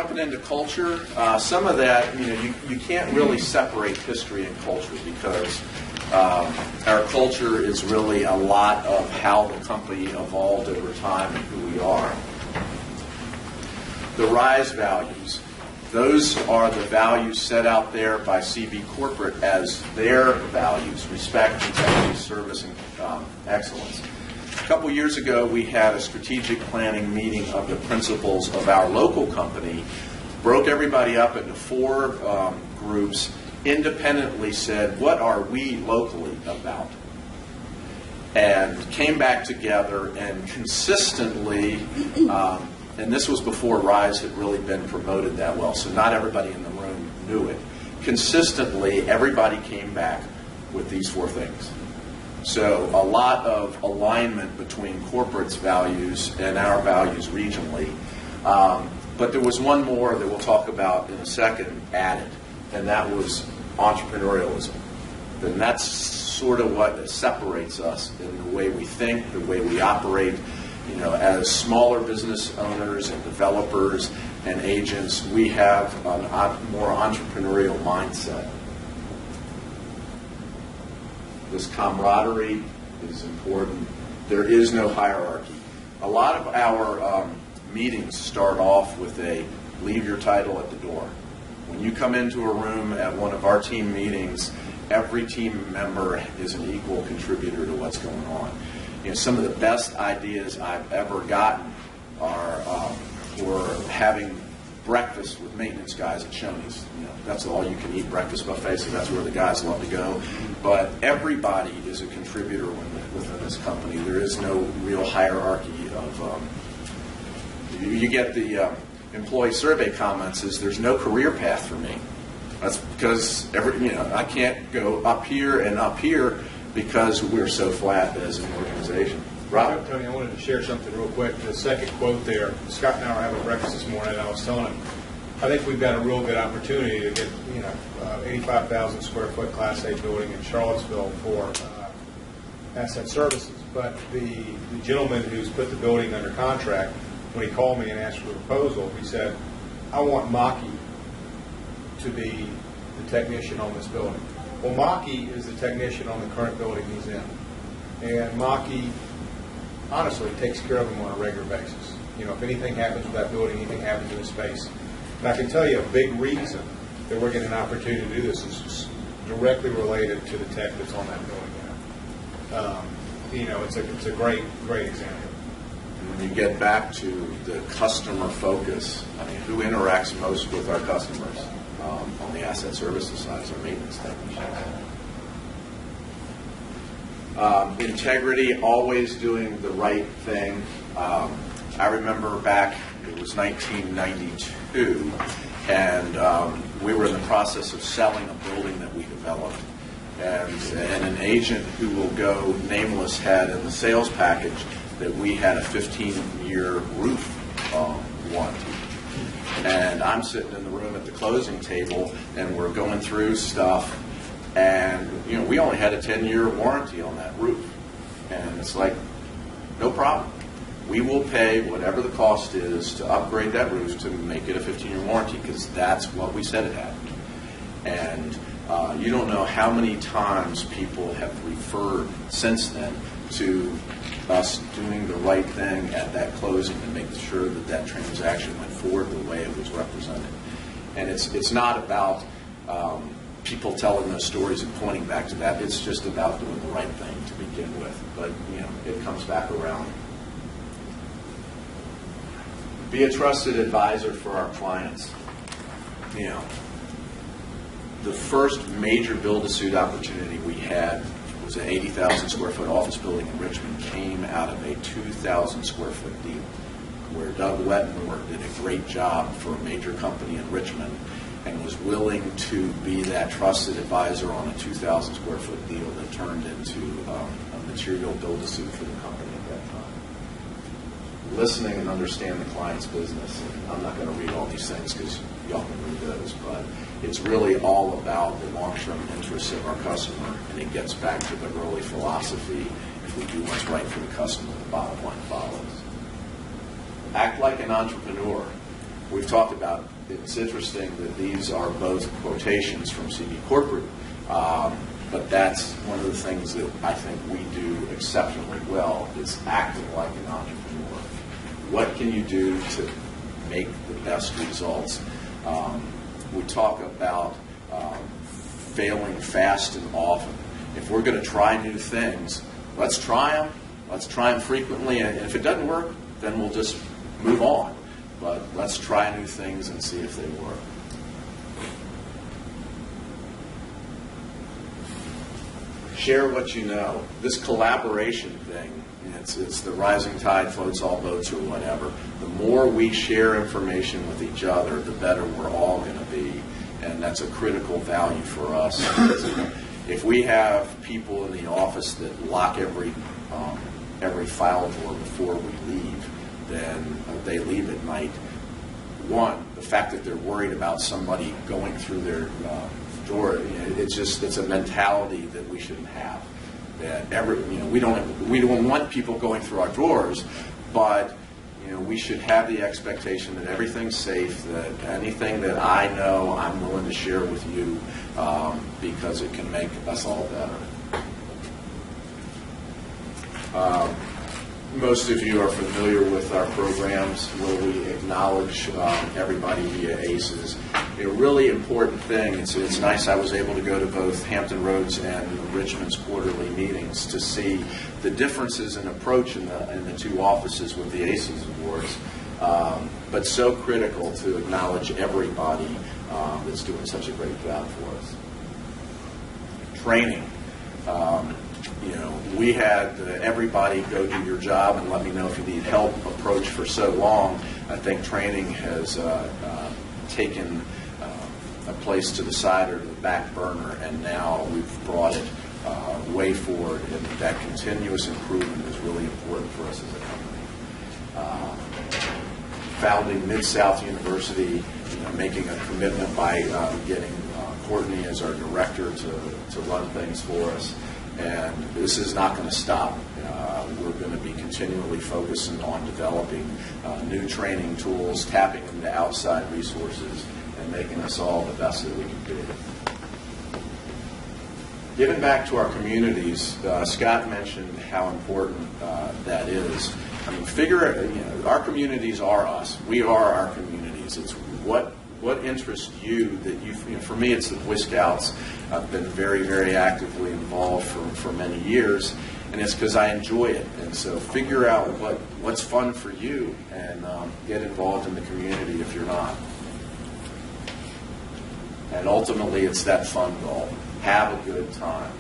jumping into culture, some of that, you can't really separate history and culture because our culture is really a lot of how the company evolved over time and who we are. The RISE values, those are the values set out there by CB Corporate as their values: respect, integrity, service, and excellence. A couple years ago, we had a strategic planning meeting of the principals of our local company, broke everybody up into 4 groups, independently said, what are we locally about? And came back together and consistently, and this was before RISE had really been promoted that well, so not everybody in the room knew it. Consistently, everybody came back with these 4 things. So a lot of alignment between corporate's values and our values regionally. But there was one more that we'll talk about in a second added, and that was entrepreneurialism. And that's sort of what separates us in the way we think, the way we operate. As smaller business owners and developers and agents, we have a more entrepreneurial mindset. This camaraderie is important. There is no hierarchy. A lot of our meetings start off with a leave your title at the door. When you come into a room at one of our team meetings, every team member is an equal contributor to what's going on. Some of the best ideas I've ever gotten are for having breakfast with maintenance guys at Shoney's. That's all you can eat breakfast buffet, so that's where the guys love to go. But everybody is a contributor within this company. There is no real hierarchy of. You get the employee survey comments is there's no career path for me. That's because I can't go up here and up here because we're so flat as an organization. Rob? Tony, I wanted to share something real quick. The second quote there, Scott and I were having breakfast this morning, and I was telling him, I think we've got a real good opportunity to get 85,000 square foot Class A building in Charlottesville for asset services. But the gentleman who's put the building under contract, when he called me and asked for a proposal, he said, I want Maki to be the technician on this building. Well, Maki is the technician on the current building he's in. And Maki, honestly, takes care of him on a regular basis. If anything happens with that building, anything happens in the space. And I can tell you a big reason that we're getting an opportunity to do this is directly related to the tech that's on that building now. It's a great example. When you get back to the customer focus, who interacts most with our customers on the asset services side is our maintenance technicians. Integrity, always doing the right thing. I remember back, it was 1992, and we were in the process of selling a building that we developed. And an agent who will go nameless had in the sales package that we had a 15-year roof warranty. And I'm sitting in the room at the closing table, and we're going through stuff, and we only had a 10-year warranty on that roof. And it's like, no problem. We will pay whatever the cost is to upgrade that roof to make it a 15-year warranty, because that's what we said it had. And you don't know how many times people have referred since then to us doing the right thing at that closing and making sure that that transaction went forward the way it was represented. And it's not about people telling those stories and pointing back to that. It's just about doing the right thing to begin with. But it comes back around. Be a trusted advisor for our clients. The first major build-to-suit opportunity we had was an 80,000 square foot office building in Richmond, came out of a 2,000 square foot deal where Doug Wetmore did a great job for a major company in Richmond and was willing to be that trusted advisor on a 2,000 square foot deal that turned into a material build-to-suit for the company at that time. Listening and understand the client's business. And I'm not going to read all these things because y'all can read those, but it's really all about the long-term interests of our customer, and it gets back to the early philosophy: if we do what's right for the customer, the bottom line follows. Act like an entrepreneur. we've talked about, it's interesting that these are both quotations from CB Corporate, but that's one of the things that I think we do exceptionally well, is acting like an entrepreneur. What can you do to make the best results? We talk about failing fast and often. If we're going to try new things, let's try them. Let's try them frequently, and if it doesn't work, then we'll just move on. But let's try new things and see if they work. Share what you know. This collaboration thing, it's the rising tide floats all boats or whatever. The more we share information with each other, the better we're all going to be. And that's a critical value for us. If we have people in the office that lock every file drawer before we leave, then they leave at night. One, the fact that they're worried about somebody going through their door, it's a mentality that we shouldn't have. That we don't want people going through our drawers, but we should have the expectation that everything's safe, that anything that I know, I'm willing to share with you because it can make us all better. Most of you are familiar with our programs where we acknowledge everybody via ACES. A really important thing, it's nice I was able to go to both Hampton Roads and Richmond's quarterly meetings to see the differences in approach in the two offices with the ACES awards, but so critical to acknowledge everybody that's doing such a great job for us. Training. We had everybody go do your job and let me know if you need help approach for so long. I think training has taken a place to the side or to the back burner, and now we've brought it way forward, and that continuous improvement is really important for us as a company. Founding Mid-South University, making a commitment by getting Courtney as our director to run things for us. And this is not going to stop. We're going to be continually focusing on developing new training tools, tapping into outside resources, and making us all the best that we can be. Giving back to our communities, Scott mentioned how important that is. I mean, our communities are us. We are our communities. It's what interests you that for me, it's the Boy Scouts. I've been very, very actively involved for many years, and it's because I enjoy it. And so figure out what's fun for you and get involved in the community if you're not. And ultimately, it's that fun goal. Have a good time.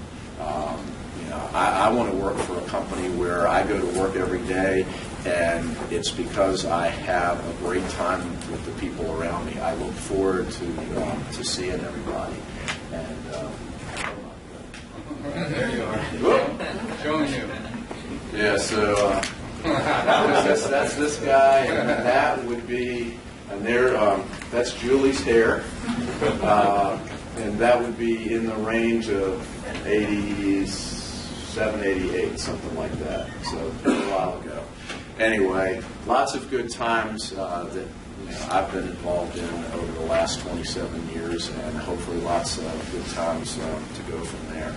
I want to work for a company where I go to work every day, and it's because I have a great time with the people around me. I look forward to seeing everybody. And there you are. Whoop. Showing you. Yeah, so that's this guy, and that would be, and there, that's Julie's hair, and that would be in the range of 87, 88, something like that. So a while ago. Anyway, lots of good times that I've been involved in over the last 27 years, and hopefully lots of good times to go from there.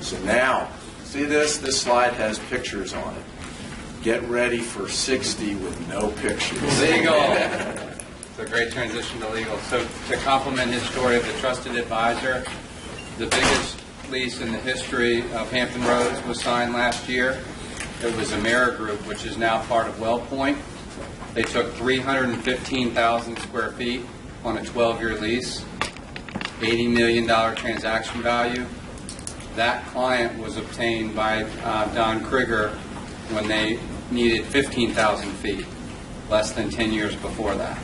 So now, see this? This slide has pictures on it. Get ready for 60 with no pictures. Legal. It's a great transition to legal. So to complement his story of the trusted advisor, the biggest lease in the history of Hampton Roads was signed last year. It was Amera Group, which is now part of WellPoint. They took 315,000 square feet on a 12-year lease, $80 million transaction value. That client was obtained by Don Krieger when they needed 15,000 feet, less than 10 years before that.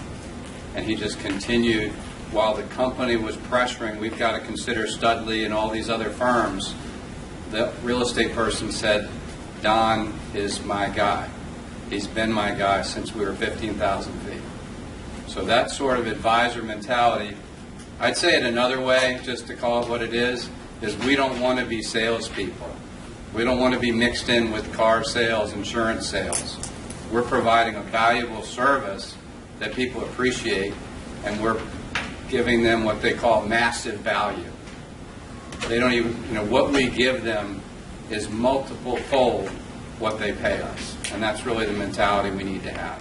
And he just continued while the company was pressuring, we've got to consider Studley and all these other firms. The real estate person said, Don is my guy. He's been my guy since we were 15,000 feet. So that sort of advisor mentality, I'd say it another way, just to call it what it is we don't want to be salespeople. We don't want to be mixed in with car sales, insurance sales. We're providing a valuable service that people appreciate, and we're giving them what they call massive value. They don't even, what we give them is multiple fold what they pay us, and that's really the mentality we need to have.